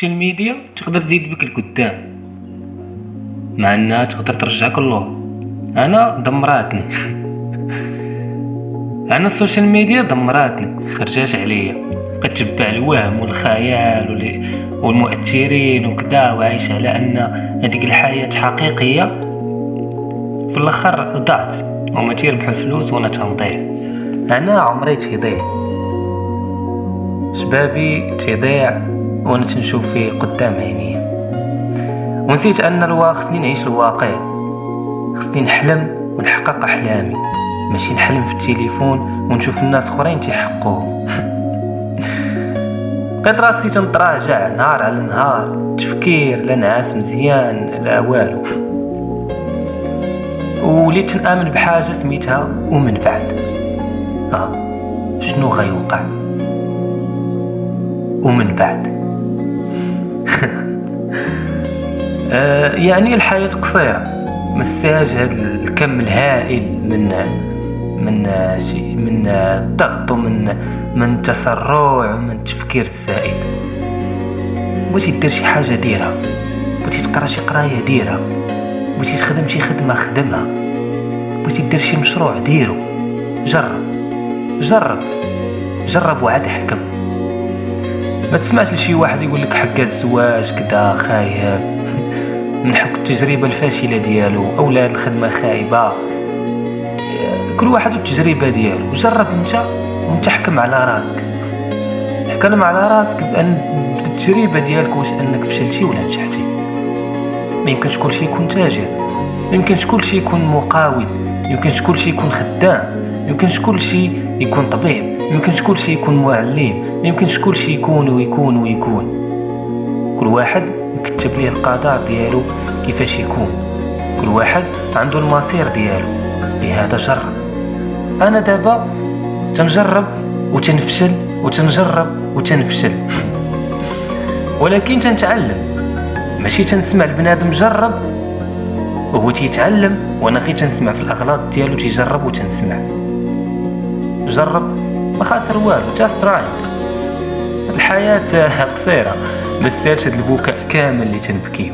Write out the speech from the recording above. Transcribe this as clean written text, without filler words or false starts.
السوشيال ميديا تقدر تزيد بك القدام، مع انها تقدر ترجعك اللور. انا دمراتني. انا السوشيال ميديا دمراتني، خرجات عليا، كتشبع الوهم والخيال والمؤثرين وكذا، وعايش على ان هذيك الحياة حقيقية. في الاخر ضعت، وما تيربحوا الفلوس وانا تنضيع. انا عمري تيضيع، شبابي تيضيع وانا تنشوف فيه قدام عينيا، ونسيت ان خصني نعيش الواقع. خصني نحلم ونحقق احلامي، ماشي نحلم في التليفون ونشوف الناس اخرين تيحققوهم. لقيت راسي تنتراجع نهار على نهار، تفكير لا نعاس مزيان لا والو، وليت نآمن بحاجة سميتها ومن بعد. شنو غيوقع ومن بعد؟ يعني الحياة قصيرة، مساج هذا الكم الهائل من الضغط ومن تسرع ومن التفكير الزائد. بغيتي دير شي حاجة ديرها، بغيتي تقرا شي قراية ديرها، بغيتي تخدم شي خدمة خدمها، بغيتي دير شي مشروع ديرو. جرب وعاد حكم. ما تسمعش لشي واحد يقول لك حق الزواج كدا خايب من حكم التجربة الفاشلة ديالو، أولاد الخدمة خايبة. كل واحد والتجربة ديالو. جرب انت وانت حكم على راسك، حكم على راسك بأن التجربة ديالك واش أنك فشلتي ولا نجحتي. ما يمكنش كل شيء يكون تاجر، ما يمكنش كل شيء يكون مقاول، ما يمكنش كل شيء يكون خدام، ما يمكنش كل شيء يكون طبيب، ما يمكنش كل شيء يكون معلم، ما يمكنش كل شيء يكون ويكون. كل واحد مكتب ليه القدر ديالو كيفاش يكون، كل واحد عنده المصير ديالو. لهذا جرب. انا دابا تنجرب وتنفشل وتنجرب وتنفشل، ولكن تنتعلم. ماشي تنسمع لبنادم جرب وهو تيتعلم، وانا غير تنسمع في الاغلاط ديالو تيجرب وتنسمع. جرب ما خاسر والو، جاست رايت. الحياة قصيرة، ما تسالش هاد البكاء كامل اللي تنبكيو.